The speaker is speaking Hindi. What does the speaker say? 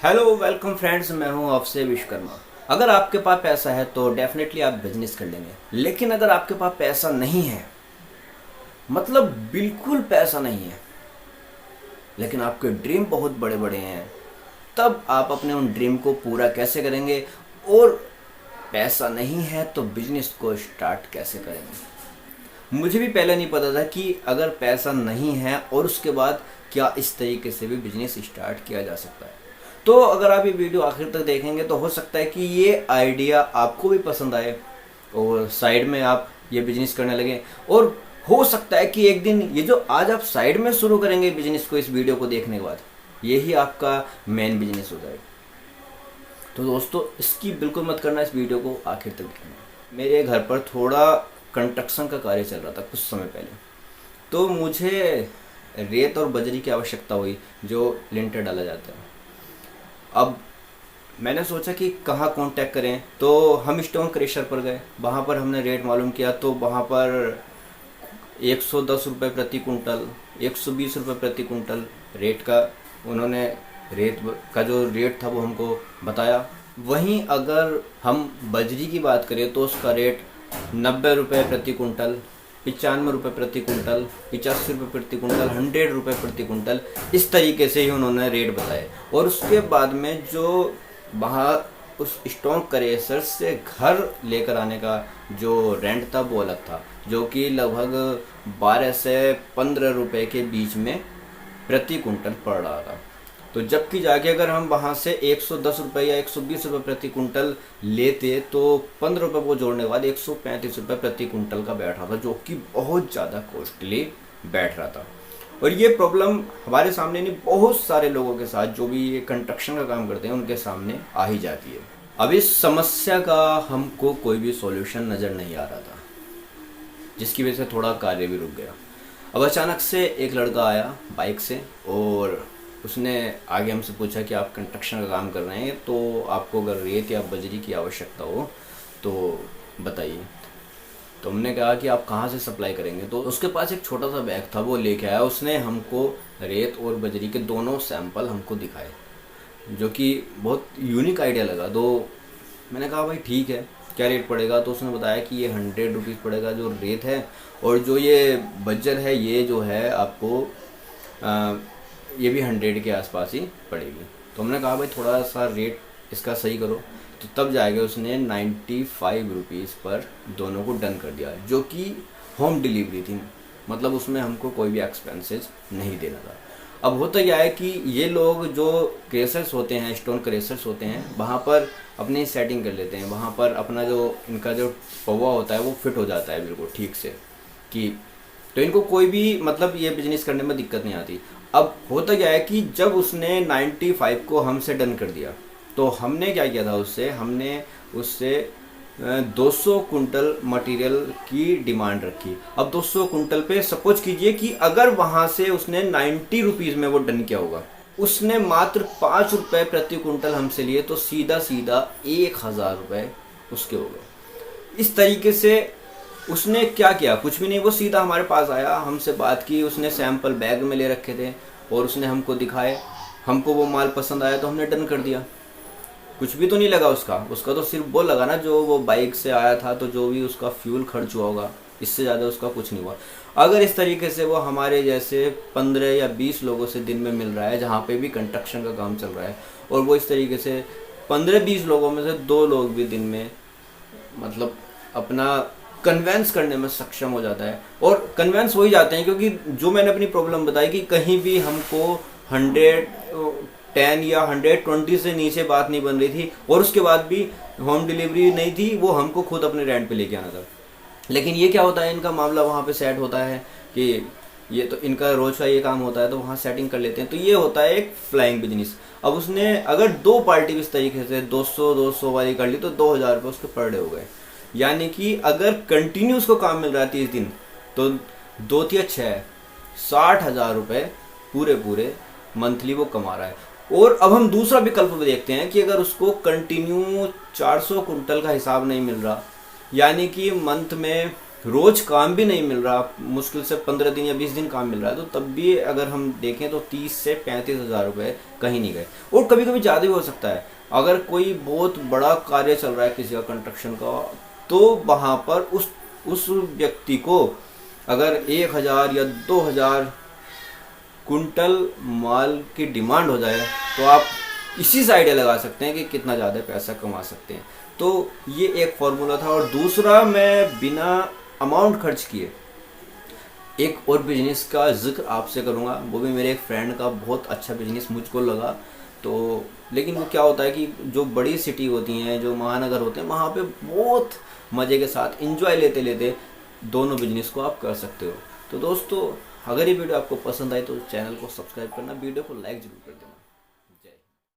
हेलो वेलकम फ्रेंड्स, मैं हूं आपसे विश्वकर्मा। अगर आपके पास पैसा है तो डेफिनेटली आप बिजनेस कर लेंगे, लेकिन अगर आपके पास पैसा नहीं है, मतलब बिल्कुल पैसा नहीं है, लेकिन आपके ड्रीम बहुत बड़े बड़े हैं, तब आप अपने उन ड्रीम को पूरा कैसे करेंगे? और पैसा नहीं है तो बिजनेस को स्टार्ट कैसे करेंगे? मुझे भी पहले नहीं पता था कि अगर पैसा नहीं है और उसके बाद क्या इस तरीके से भी बिजनेस स्टार्ट किया जा सकता है। तो अगर आप ये वीडियो आखिर तक देखेंगे तो हो सकता है कि ये आइडिया आपको भी पसंद आए और साइड में आप ये बिजनेस करने लगे। और हो सकता है कि एक दिन ये जो आज आप साइड में शुरू करेंगे बिजनेस को, इस वीडियो को देखने के बाद यही आपका मेन बिजनेस हो जाए। तो दोस्तों, इसकी बिल्कुल मत करना, इस वीडियो को आखिर तक देखना। मेरे घर पर थोड़ा कंस्ट्रक्शन का कार्य चल रहा था कुछ समय पहले, तो मुझे रेत और बजरी की आवश्यकता हुई जो लिंटर डाला जाता है। अब मैंने सोचा कि कहाँ कांटेक्ट करें, तो हम स्टोन क्रेशर पर गए। वहाँ पर हमने रेट मालूम किया तो वहाँ पर 110 रुपये प्रति कुंटल, 120 रुपये प्रति कुंटल रेट का उन्होंने रेत का जो रेट था वो हमको बताया। वहीं अगर हम बजरी की बात करें तो उसका रेट 90 रुपये प्रति कुंटल, 95 रुपये प्रति कुंटल, 85 रुपये प्रति कुंटल, 100 रुपये प्रति कुंटल, इस तरीके से ही उन्होंने रेट बताए। और उसके बाद में जो वहाँ उस स्टोन क्रेशर से घर लेकर आने का जो रेंट था वो अलग था, जो कि लगभग 12 से 15 रुपये के बीच में प्रति कुंटल पड़ रहा था। तो जबकि जाके अगर हम वहाँ से 110 रुपये या 120 रुपये प्रति कुंटल लेते तो 15 रुपये वो जोड़ने के बाद 135 रुपये प्रति कुंटल का बैठ रहा था, जो कि बहुत ज़्यादा कॉस्टली बैठ रहा था। और ये प्रॉब्लम हमारे सामने नहीं, बहुत सारे लोगों के साथ जो भी ये कंस्ट्रक्शन का काम करते हैं उनके सामने आ ही जाती है। अब इस समस्या का हमको कोई भी सॉल्यूशन नज़र नहीं आ रहा था, जिसकी वजह से थोड़ा कार्य भी रुक गया। अब अचानक से एक लड़का आया बाइक से और उसने आगे हमसे पूछा कि आप कंस्ट्रक्शन का काम कर रहे हैं तो आपको अगर रेत या बजरी की आवश्यकता हो तो बताइए। तो हमने कहा कि आप कहाँ से सप्लाई करेंगे। तो उसके पास एक छोटा सा बैग था, वो लेके आया। उसने हमको रेत और बजरी के दोनों सैंपल हमको दिखाए, जो कि बहुत यूनिक आइडिया लगा। तो मैंने कहा भाई ठीक है, क्या रेट पड़ेगा? तो उसने बताया कि ये 100 रुपीज़ पड़ेगा जो रेत है, और जो ये बज्जर है ये जो है आपको ये भी 100 के आसपास ही पड़ेगी। तो हमने कहा भाई थोड़ा सा रेट इसका सही करो। तो तब जाएगा उसने 95 रुपीज़ पर दोनों को डन कर दिया, जो कि होम डिलीवरी थी, मतलब उसमें हमको कोई भी एक्सपेंसेस नहीं देना था। अब होता क्या है कि ये लोग जो क्रेशर्स होते हैं, स्टोन क्रेशर्स होते हैं, वहाँ पर अपनी सेटिंग कर लेते हैं। वहाँ पर अपना जो इनका जो पौवा होता है वो फिट हो जाता है बिल्कुल ठीक से, कि तो इनको कोई भी मतलब ये बिजनेस करने में दिक्कत नहीं आती। अब होता क्या है कि जब उसने 95 को हमसे डन कर दिया तो हमने क्या किया था, हमने उससे 200 कुंटल मटेरियल की डिमांड रखी। अब 200 कुंटल पे सपोज कीजिए कि अगर वहाँ से उसने 90 रुपीज़ में वो डन किया होगा, उसने मात्र 5 रुपये प्रति कुंटल हमसे लिए, तो सीधा सीधा 1000 रुपये उसके हो गए। इस तरीके से उसने क्या किया, कुछ भी नहीं, वो सीधा हमारे पास आया, हमसे बात की, उसने सैंपल बैग में ले रखे थे और उसने हमको दिखाए। हमको वो माल पसंद आया तो हमने डन कर दिया। कुछ भी तो नहीं लगा उसका तो सिर्फ वो लगा ना, जो वो बाइक से आया था तो जो भी उसका फ्यूल खर्च हुआ होगा, इससे ज़्यादा उसका कुछ नहीं हुआ। अगर इस तरीके से वो हमारे जैसे 15 या 20 लोगों से दिन में मिल रहा है, जहाँ पे भी कंस्ट्रक्शन का काम चल रहा है, और वो इस तरीके से 15-20 लोगों में से 2 लोग भी दिन में मतलब अपना कन्वेंस करने में सक्षम हो जाता है। और कन्वेंस हो ही जाते हैं, क्योंकि जो मैंने अपनी प्रॉब्लम बताई कि कहीं भी हमको 110 या 120 से नीचे बात नहीं बन रही थी, और उसके बाद भी होम डिलीवरी नहीं थी, वो हमको खुद अपने रेंट पे लेके आना था। लेकिन ये क्या होता है, इनका मामला वहाँ पे सेट होता है कि ये तो इनका रोज का ये काम होता है, तो वहाँ सेटिंग कर लेते हैं। तो ये होता है एक फ्लाइंग बिजनेस। अब उसने अगर 2 पार्टी इस तरीके से 200 वाली कर ली तो 2000 रुपये उसके पर डे हो गए। यानी कि अगर कंटिन्यू उसको काम मिल रहा है 30 दिन, तो 2 या 6 60,000 रुपये पूरे मंथली वो कमा रहा है। और अब हम दूसरा विकल्प भी देखते हैं कि अगर उसको कंटिन्यू 400 कुंटल का हिसाब नहीं मिल रहा, यानी कि मंथ में रोज काम भी नहीं मिल रहा, मुश्किल से 15 दिन या 20 दिन काम मिल रहा है, तो तब भी अगर हम देखें तो 30 से 35 हज़ार रुपये कहीं नहीं गए, और कभी कभी ज़्यादा भी हो सकता है। अगर कोई बहुत बड़ा कार्य चल रहा है किसी का कंस्ट्रक्शन का, तो वहाँ पर उस व्यक्ति को अगर 1,000 या 2,000 कुंटल माल की डिमांड हो जाए, तो आप इसी से आइडिया लगा सकते हैं कि कितना ज़्यादा पैसा कमा सकते हैं। तो ये एक फॉर्मूला था। और दूसरा, मैं बिना अमाउंट खर्च किए एक और बिजनेस का जिक्र आपसे करूँगा, वो भी मेरे एक फ्रेंड का बहुत अच्छा बिजनेस मुझको लगा। तो लेकिन वो क्या होता है कि जो बड़ी सिटी होती हैं, जो महानगर होते हैं, वहाँ पे बहुत मज़े के साथ एंजॉय लेते लेते दोनों बिजनेस को आप कर सकते हो। तो दोस्तों, अगर ये वीडियो आपको पसंद आई तो चैनल को सब्सक्राइब करना, वीडियो को लाइक जरूर कर देना।